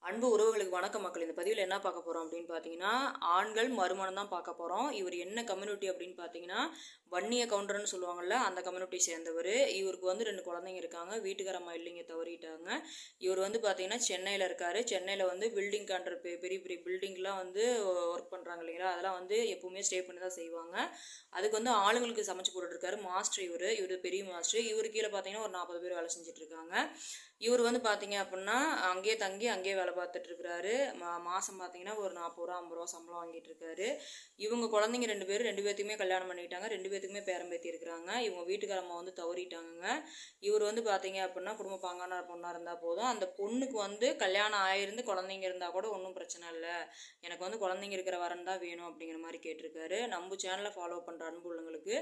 அன்பு உறவுகளுக்கு வணக்கம் மக்கள். இந்த பதிவில் என்ன பார்க்க போகிறோம் அப்படின்னு பார்த்தீங்கன்னா, ஆண்கள் மறுமணம் தான் பார்க்க போகிறோம். இவர் என்ன கம்யூனிட்டி அப்படின்னு பார்த்தீங்கன்னா, வன்னிய கவுண்டர்னு சொல்லுவாங்கள்ல, அந்த கம்யூனிட்டி சேர்ந்தவர். இவருக்கு வந்து 2 குழந்தைங்க இருக்காங்க. வீட்டுக்காரம்மா இல்லைங்க, தவறிட்டாங்க. இவர் வந்து பார்த்தீங்கன்னா சென்னையில் இருக்கார். சென்னையில் வந்து பில்டிங் கான்ட்ர பெரிய பெரிய பில்டிங்லாம் வந்து ஒர்க் பண்ணுறாங்க இல்லைங்களா, அதெல்லாம் வந்து எப்போவுமே ஸ்டே பண்ணி தான் செய்வாங்க. அதுக்கு வந்து ஆளுங்களுக்கு சமைச்சு போட்டுட்ருக்காரு. மாஸ்டர் இவர் பெரிய மாஸ்டர். இவர் கீழே பார்த்தீங்கன்னா ஒரு 40 பேர் வேலை செஞ்சுட்டு இருக்காங்க. இவர் வந்து பார்த்தீங்க அப்படின்னா அங்கேயே தங்கி அங்கேயே வேலை பார்த்துட்டு இருக்கிறாரு. மாதம் பார்த்தீங்கன்னா ஒரு 40 ரூபா 50 ரூபா சம்பளம் வாங்கிட்டு இருக்காரு. இவங்க குழந்தைங்க 2 பேர், 2 பேர்த்துக்குமே கல்யாணம் பண்ணிட்டாங்க. 2 பேர்த்துக்குமே பேரம் பேத்தி இருக்கிறாங்க. இவங்க வீட்டுக்காரம்மா வந்து தவறிட்டாங்க. இவர் வந்து பார்த்தீங்க அப்படின்னா குடும்ப பாங்கான பொண்ணாக இருந்தால் போதும். அந்த பொண்ணுக்கு வந்து கல்யாணம் ஆயிருந்து குழந்தைங்க இருந்தால் கூட ஒன்றும் பிரச்சனை இல்லை, எனக்கு வந்து குழந்தைங்க இருக்கிற வரன் தான் வேணும் அப்படிங்கிற மாதிரி கேட்டிருக்காரு. நம்ம சேனலை ஃபாலோ பண்ணுற அன்பு உள்ளவங்களுக்கு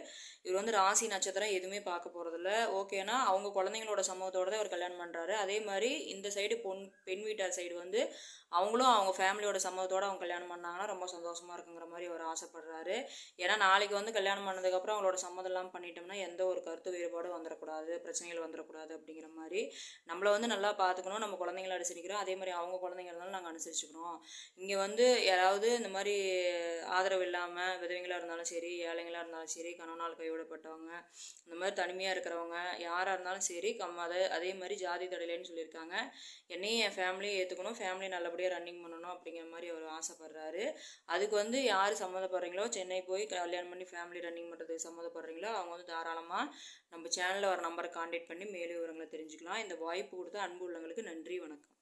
இவர் வந்து ராசி நட்சத்திரம் எதுவுமே பார்க்க போகிறதில்ல. ஓகேனா அவங்க குழந்தைங்களோட சம்மதத்தோடு தான் இவர் கல்யாணம் பண்ணுறாரு. அதே மாதிரி இந்த சைடு பெண் வீட்டார் சைடு வந்து அவங்களும் அவங்க ஃபேமிலியோட சம்மதத்தோடு அவங்க கல்யாணம் பண்ணாங்கன்னா ரொம்ப சந்தோஷமாக இருக்குங்கிற மாதிரி அவர் ஆசைப்படுறாரு. ஏன்னா நாளைக்கு வந்து கல்யாணம் பண்ணதுக்கப்புறம் அவங்களோட சம்மதம் எல்லாம் பண்ணிட்டோம்னா எந்த ஒரு கருத்து வேறுபாடும் வந்துடக்கூடாது, பிரச்சனைகள் வந்துடக்கூடாது அப்படிங்கிற மாதிரி நம்மளை வந்து நல்லா பார்த்துக்கணும். நம்ம குழந்தைங்கள அனுசரிக்கிறோம், அதே மாதிரி அவங்க குழந்தைங்க இருந்தாலும் நாங்கள் அனுசரிச்சுக்கிறோம். இங்கே வந்து யாராவது இந்த மாதிரி ஆதரவு இல்லாமல் விதவைங்களாக இருந்தாலும் சரி, ஏழைங்களாக இருந்தாலும் சரி, கணவனால் கைவிடப்பட்டவங்க, இந்த மாதிரி தனிமையாக இருக்கிறவங்க யாராக இருந்தாலும் சரி, அதே மாதிரி ஜாதி தடையிலன்னு சொல்லியிருக்காங்க. என்னையும் என் ஃபேமிலியை ஏற்றுக்கணும், ஃபேமிலி நல்லபடியாக ரன்னிங் பண்ணணும் அப்படிங்கிற மாதிரி அவர் ஆசைப்படுறாரு. அதுக்கு வந்து யார் சம்மந்தப்படுறீங்களோ, சென்னை போய் கல்யாணம் பண்ணி ஃபேமிலி ரன்னிங் பண்ணுறதுக்கு சம்மந்தப்படுறீங்களோ அவங்க வந்து தாராளமாக நம்ம சேனலில் ஒரு நம்பரை கான்டாக்ட் பண்ணி மேலும் விவரங்களை தெரிஞ்சுக்கலாம். இந்த வாய்ப்பு கொடுத்த அன்பு உள்ளவங்களுக்கு நன்றி, வணக்கம்.